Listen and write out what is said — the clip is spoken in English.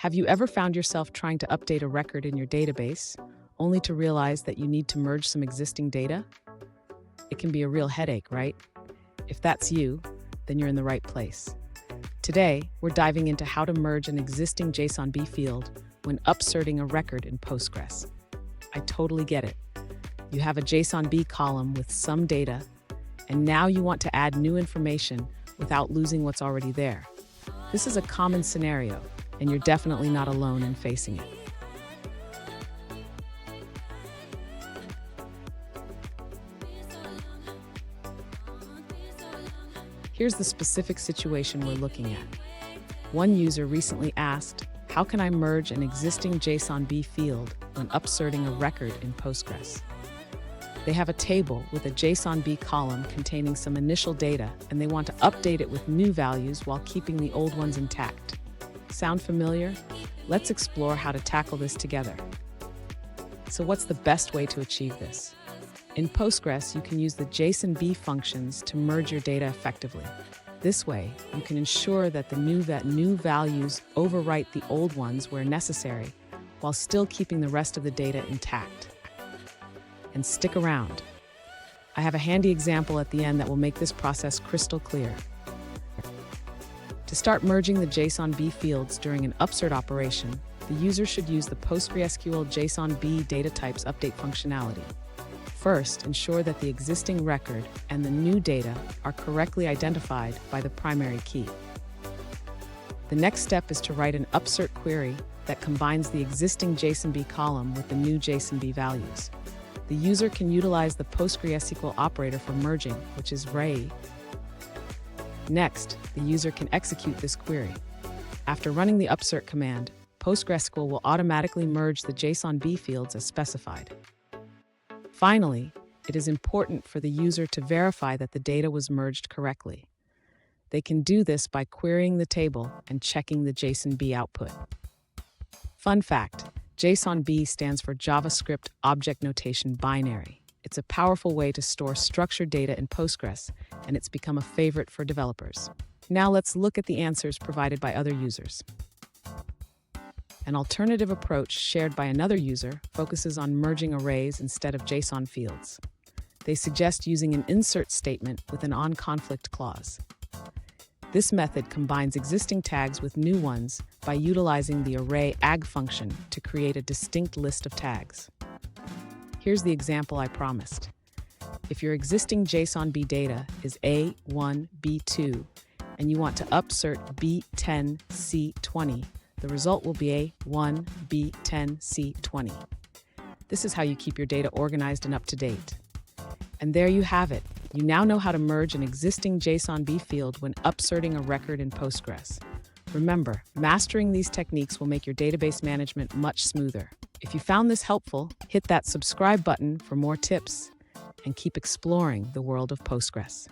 Have you ever found yourself trying to update a record in your database, only to realize that you need to merge some existing data? It can be a real headache, right? If that's you, then you're in the right place. Today, we're diving into how to merge an existing JSON-B field when upserting a record in Postgres. I totally get it. You have a JSON-B column with some data, and now you want to add new information without losing what's already there. This is a common scenario, and you're definitely not alone in facing it. Here's the specific situation we're looking at. One user recently asked, how can I merge an existing JSON-B field when upserting a record in Postgres? They have a table with a JSON-B column containing some initial data, and they want to update it with new values while keeping the old ones intact. Sound familiar? Let's explore how to tackle this together. So what's the best way to achieve this? In Postgres, you can use the JSON-B functions to merge your data effectively. This way, you can ensure that the new values overwrite the old ones where necessary, while still keeping the rest of the data intact. And stick around. I have a handy example at the end that will make this process crystal clear. To start merging the JSON-B fields during an upsert operation, the user should use the PostgreSQL JSON-B data types update functionality. First, ensure that the existing record and the new data are correctly identified by the primary key. The next step is to write an upsert query that combines the existing JSON-B column with the new JSON-B values. The user can utilize the PostgreSQL operator for merging, which is array. Next, the user can execute this query. After running the upsert command, PostgreSQL will automatically merge the JSON-B fields as specified. Finally, it is important for the user to verify that the data was merged correctly. They can do this by querying the table and checking the JSON-B output. Fun fact, JSON-B stands for JavaScript Object Notation Binary. It's a powerful way to store structured data in Postgres, and it's become a favorite for developers. Now let's look at the answers provided by other users. An alternative approach shared by another user focuses on merging arrays instead of JSON fields. They suggest using an insert statement with an on-conflict clause. This method combines existing tags with new ones by utilizing the array ag function to create a distinct list of tags. Here's the example I promised. If your existing JSON-B data is A1, B2, and you want to upsert B10, C20, the result will be A1, B10, C20. This is how you keep your data organized and up to date. And there you have it. You now know how to merge an existing JSON-B field when upserting a record in Postgres. Remember, mastering these techniques will make your database management much smoother. If you found this helpful, hit that subscribe button for more tips and keep exploring the world of Postgres.